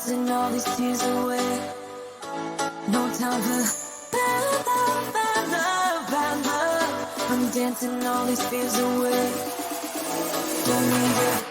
dancing all these tears away. No time for bad love, bad love, bad love. I'm dancing all these fears away. Don't need it.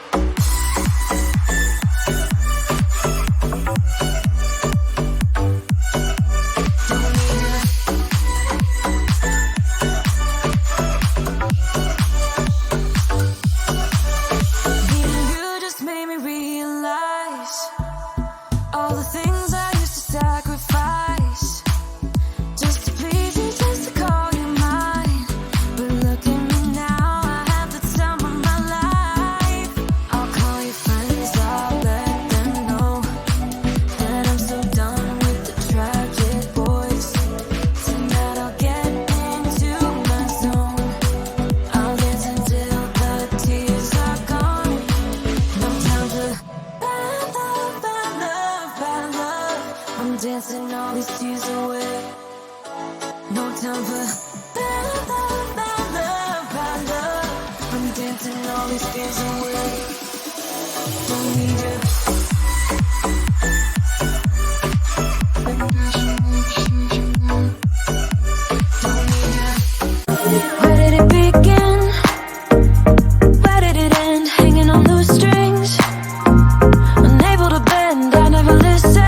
Dancing all these tears away. No time for bad love, bad love, bad love. I'm dancing all these fears away. Don't need you. Where did it begin? Where did it end? Hanging on loose strings, unable to bend. I never listened.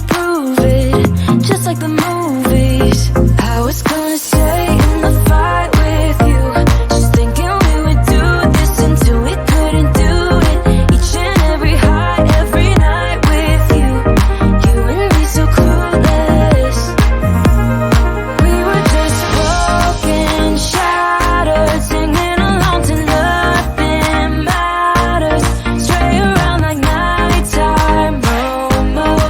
Prove it, just like the movies. I was gonna stay in the fight with you, just thinking we would do this until we couldn't do it. Each and every high, every night with you, you and me so clueless. We were just broken, shattered, singing along to nothing matters. Stray around like nighttime momos.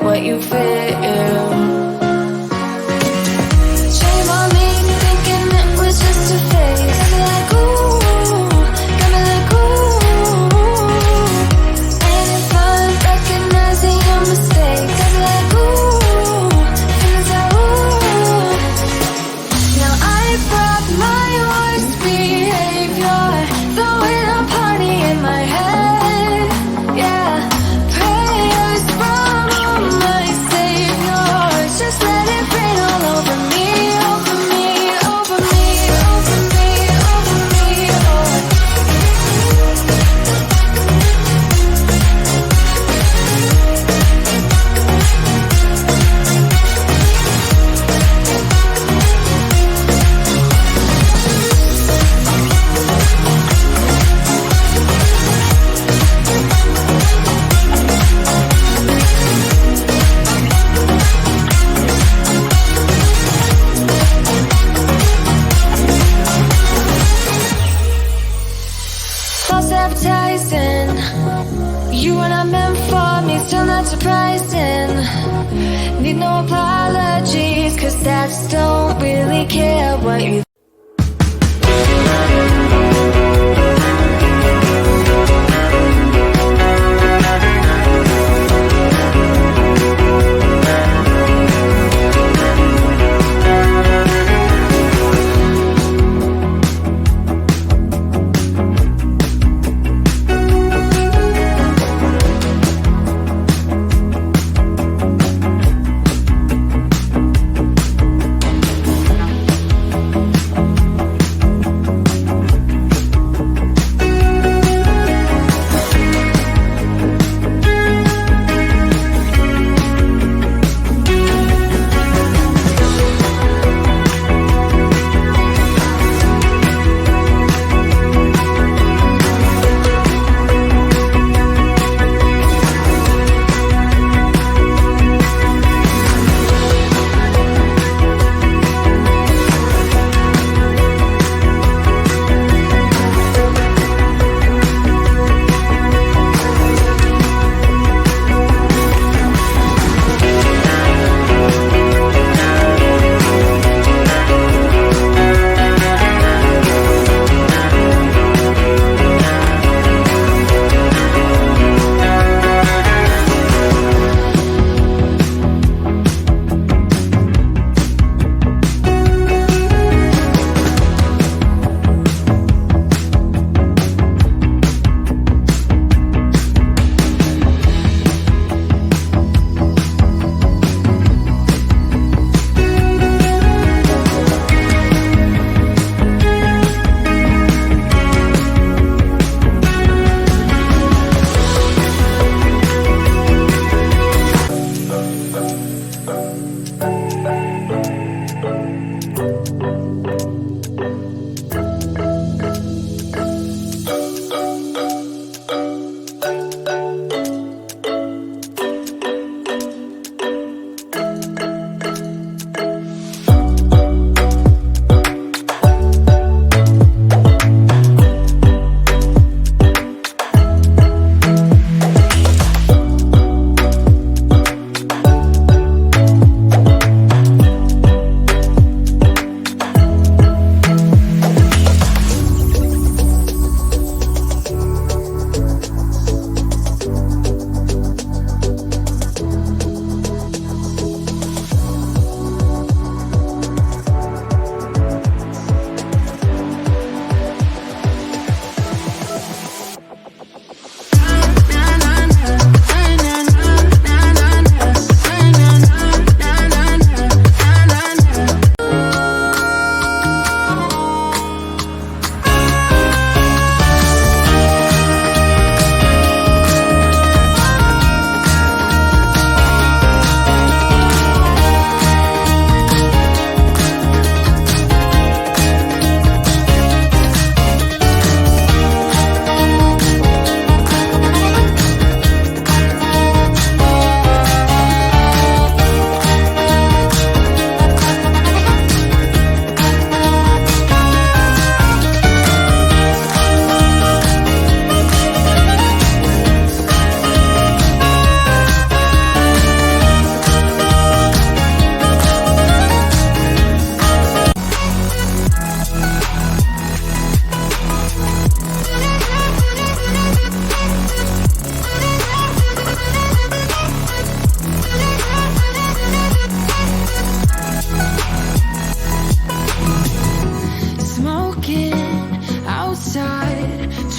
What you feel. Shame on me, thinking it was just a phase. Got me like ooh, got me like ooh. Ain't it fun recognizing your mistakes? Got me like ooh, feels like ooh. Now I brought my worst behavior, throwing a party in my head. Yeah, prayers from my saviors. Just let it rain all over me, over me, over me, over me, over me, Lord. Self-sabotaging, you were not meant for me, still not surprising. Need no apologies, cause stats don't really care what you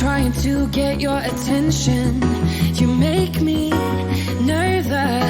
Trying to get your attention. You make me nervous.